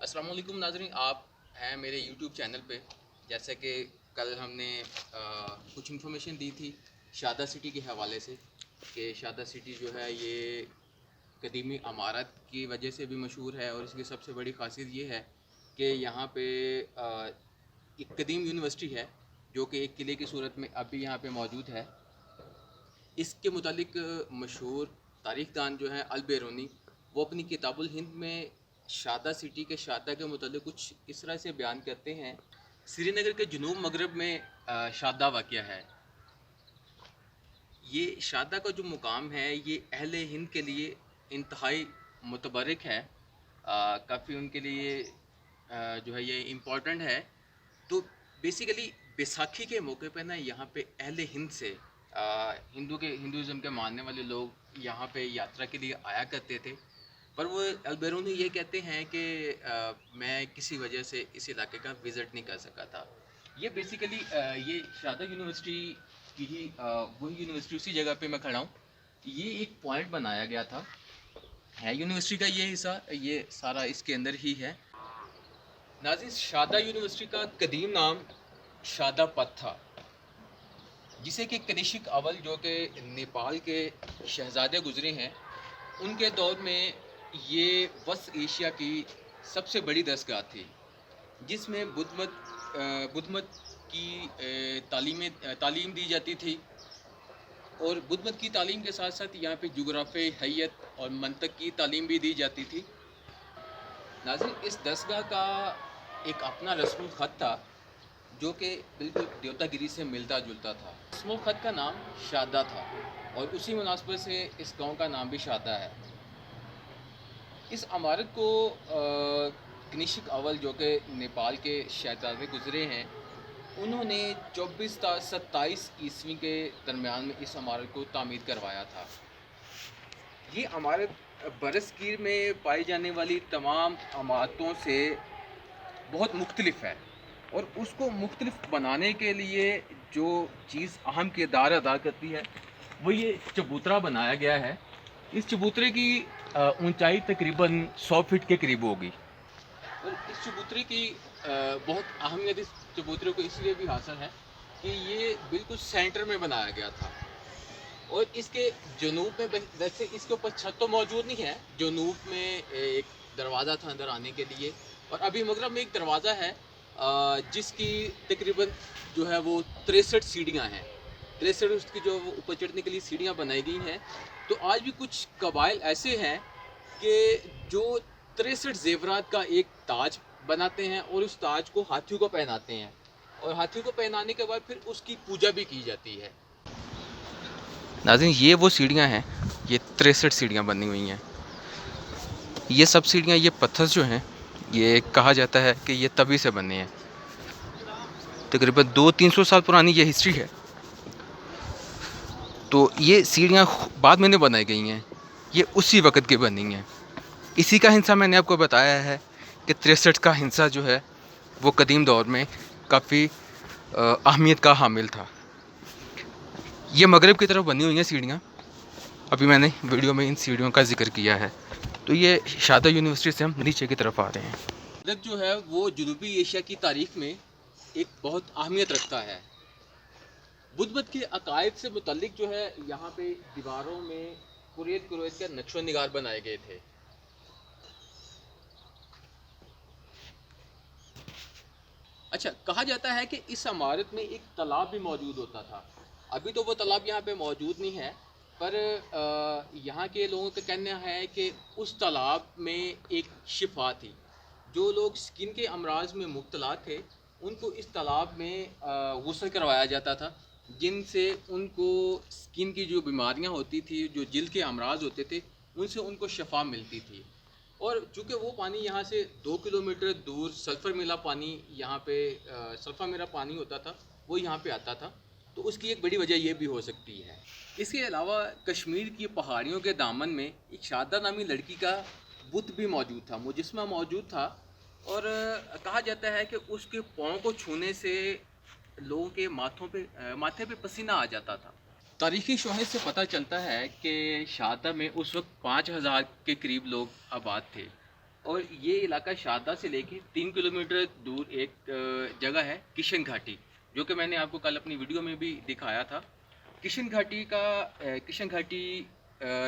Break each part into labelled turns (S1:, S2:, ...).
S1: अस्सलाम वालेकुम नाज़रीन, आप हैं मेरे यूट्यूब चैनल पे। जैसे कि कल हमने कुछ इन्फॉर्मेशन दी थी शादा सिटी के हवाले से कि शादा सिटी जो है ये कदीमी इमारत की वजह से भी मशहूर है और इसकी सबसे बड़ी खासियत ये है कि यहाँ पे एक कदीम यूनिवर्सिटी है जो कि एक किले की सूरत में अभी यहाँ पे मौजूद है। इसके मुतालिक मशहूर तारीख़दान जो है अल बेरूनी, वो अपनी किताबुल हिंद में शादा सिटी के शादा के मुतालिक कुछ इस तरह से बयान करते हैं। श्रीनगर के जनूब मगरब में शादा वाक़या है। ये शादा का जो मुकाम है ये अहले हिंद के लिए इंतहाई मुतबरक है, काफ़ी उनके लिए जो है ये इम्पोर्टेंट है। तो बेसिकली बैसाखी के मौके पे ना यहाँ पे अहले हिंद से हिंदुज़म के मानने वाले लोग यहाँ पे यात्रा के लिए आया करते थे। पर वो अल बेरूनी ये कहते हैं कि मैं किसी वजह से इस इलाके का विज़िट नहीं कर सका था। ये बेसिकली ये शादा यूनिवर्सिटी की ही वही यूनिवर्सिटी उसी जगह पे मैं खड़ा हूँ। ये एक पॉइंट बनाया गया था, है यूनिवर्सिटी का ये हिस्सा, ये सारा इसके अंदर ही है। नाज़रीन, शादा यूनिवर्सिटी का कदीम नाम शादा पथ था, जिसे कि कनिष्क अव्वल जो कि नेपाल के शहज़ादे गुज़रे हैं, उनके दौर में ये वस्त एशिया की सबसे बड़ी दरसगाह थी, जिसमें बुद्ध मत की तालीम दी जाती थी। और बुद्ध मत की तालीम के साथ साथ यहाँ पे जुग़राफ़े, हैयत और मंतक की तालीम भी दी जाती थी। नाज़रीन, इस दरसगाह का एक अपना रस्म ख़त था जो कि बिल्कुल देवतागिरी से मिलता जुलता था। रस्म ख़त का नाम शादा था और उसी मुनासबत से इस गांव का नाम भी शादा है। इस इमारत को कनिष्क अव्वल जो कि नेपाल के शहज़ादे गुज़रे हैं, उन्होंने 2427 ईस्वी के दरमियान में इस इमारत को तामीर करवाया था। ये इमारत बरसगीर में पाई जाने वाली तमाम इमारतों से बहुत मुख्तलिफ है और उसको मुख्तलिफ बनाने के लिए जो चीज़ अहम किरदार अदा करती है वो ये चबूतरा बनाया गया है। इस चबूतरे की ऊंचाई तकरीबन 100 फीट के करीब होगी और इस चबूतरे की बहुत अहमियत इस चबूतरे को इसलिए भी हासिल है कि ये बिल्कुल सेंटर में बनाया गया था और इसके जनूब में, वैसे इसके ऊपर छत तो मौजूद नहीं है, जनूब में एक दरवाज़ा था अंदर आने के लिए और अभी मगरब में एक दरवाज़ा है जिसकी तकरीबन जो है वो 63 सीढ़ियाँ हैं। 63 उसकी जो वो ऊपर चढ़ने के लिए सीढ़ियाँ बनाई गई हैं। तो आज भी कुछ कबाइल ऐसे हैं कि जो 63 ज़ेवरात का एक ताज बनाते हैं और उस ताज को हाथियों को पहनाते हैं और हाथियों को पहनाने के बाद फिर उसकी पूजा भी की जाती है। नाज़रीन, ये वो सीढ़ियाँ हैं, ये 63 सीढ़ियाँ बनी हुई हैं। ये सब सीढ़ियाँ, ये पत्थर जो हैं, ये कहा जाता है कि ये तभी से बने हैं। तकरीबन 200-300 साल पुरानी ये हिस्ट्री है। तो ये सीढ़ियाँ बाद में नहीं बनाई गई हैं, ये उसी वक्त की बनी हैं। इसी का हिस्सा मैंने आपको बताया है कि 63 का हिस्सा जो है वो कदीम दौर में काफ़ी अहमियत का हामिल था। ये मगरब की तरफ बनी हुई हैं सीढ़ियाँ, अभी मैंने वीडियो में इन सीढ़ियों का जिक्र किया है। तो ये शादा यूनिवर्सिटी से हम नीचे की तरफ आ रहे हैं। मगरब जो है वो जनूबी एशिया की तारीख़ में एक बहुत अहमियत रखता है। बुद्ध मत के अकायद से मुतल्लिक जो है यहाँ पे दीवारों में कुरैत के नक्शो निगार बनाए गए थे। अच्छा, कहा जाता है कि इस इमारत में एक तालाब भी मौजूद होता था। अभी तो वो तालाब यहाँ पे मौजूद नहीं है, पर यहाँ के लोगों का कहना है कि उस तालाब में एक शिफा थी। जो लोग स्किन के अमराज में मुब्तला थे उनको इस तालाब में गुस्ल करवाया जाता था, जिनसे उनको स्किन की जो बीमारियाँ होती थी, जो जिल्द के अमराज होते थे, उनसे उनको शफा मिलती थी। और चूँकि वो पानी यहाँ से 2 किलोमीटर दूर सल्फ़र मिला पानी, यहाँ पे सल्फ़र मिला पानी होता था, वो यहाँ पे आता था। तो उसकी एक बड़ी वजह ये भी हो सकती है। इसके अलावा कश्मीर की पहाड़ियों के दामन में एक शादा नामी लड़की का बुत भी मौजूद था, मुजस्मा मौजूद था और कहा जाता है कि उसके पाँव को छूने से लोगों के माथे पे पसीना आ जाता था। तारीख़ी शवाहिद से पता चलता है कि शादा में उस वक्त 5000 के करीब लोग आबाद थे اور یہ علاقہ شادہ سے لے کے 3 کلومیٹر دور ایک جگہ ہے کشن گھاٹی، جو کہ میں نے آپ کو کل اپنی ویڈیو میں بھی دکھایا تھا۔ کشن گھاٹی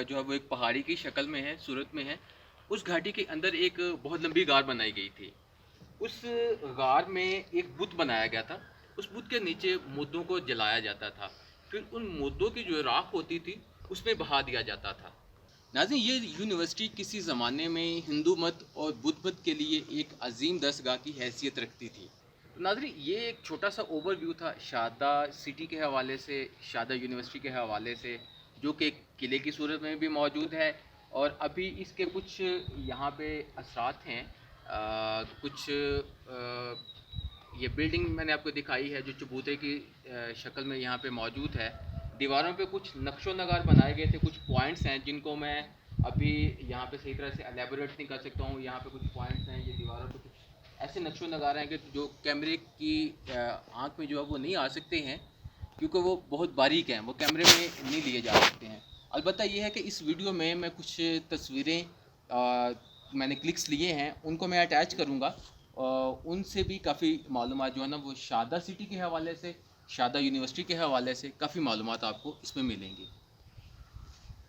S1: جو ہے وہ ایک پہاڑی کی شکل میں ہے، صورت میں ہے۔ اس گھاٹی کے اندر ایک بہت لمبی غار بنائی گئی تھی۔ اس غار میں ایک بت بنایا گیا تھا، اس بت کے نیچے مردوں کو جلایا جاتا تھا، پھر ان مردوں کی جو راکھ ہوتی تھی اس میں بہا دیا جاتا تھا۔ ناظرین، یہ یونیورسٹی کسی زمانے میں ہندو مت اور بدھ مت کے لیے ایک عظیم دستگاہ کی حیثیت رکھتی تھی۔ تو ناظرین، یہ ایک چھوٹا سا اوور ویو تھا شادہ سٹی کے حوالے سے، شادہ یونیورسٹی کے حوالے سے، جو کہ ایک قلعے کی صورت میں بھی موجود ہے، اور ابھی اس کے کچھ یہاں پہ اثرات ہیں۔ کچھ یہ بلڈنگ میں نے آپ کو دکھائی ہے جو چبوترے کی شکل میں یہاں پہ موجود ہے۔ دیواروں پہ کچھ نقش و نگار بنائے گئے تھے، کچھ پوائنٹس ہیں جن کو میں ابھی یہاں پہ صحیح طرح سے الیبوریٹ نہیں کر سکتا ہوں۔ یہاں پہ کچھ پوائنٹس ہیں، یہ دیواروں پہ کچھ ایسے نقش و نگار ہیں کہ جو کیمرے کی آنکھ میں جو ہے وہ نہیں آ سکتے ہیں، کیونکہ وہ بہت باریک ہیں، وہ کیمرے میں نہیں لیے جا سکتے ہیں۔ البتہ یہ ہے کہ اس ویڈیو میں کچھ تصویریں میں نے کلکس لیے ہیں، ان کو میں اٹیچ کروں گا، ان سے بھی کافی معلومات جو ہے نا وہ شادہ سٹی کے حوالے سے، شادہ یونیورسٹی کے حوالے سے کافی معلومات آپ کو اس میں ملیں گی۔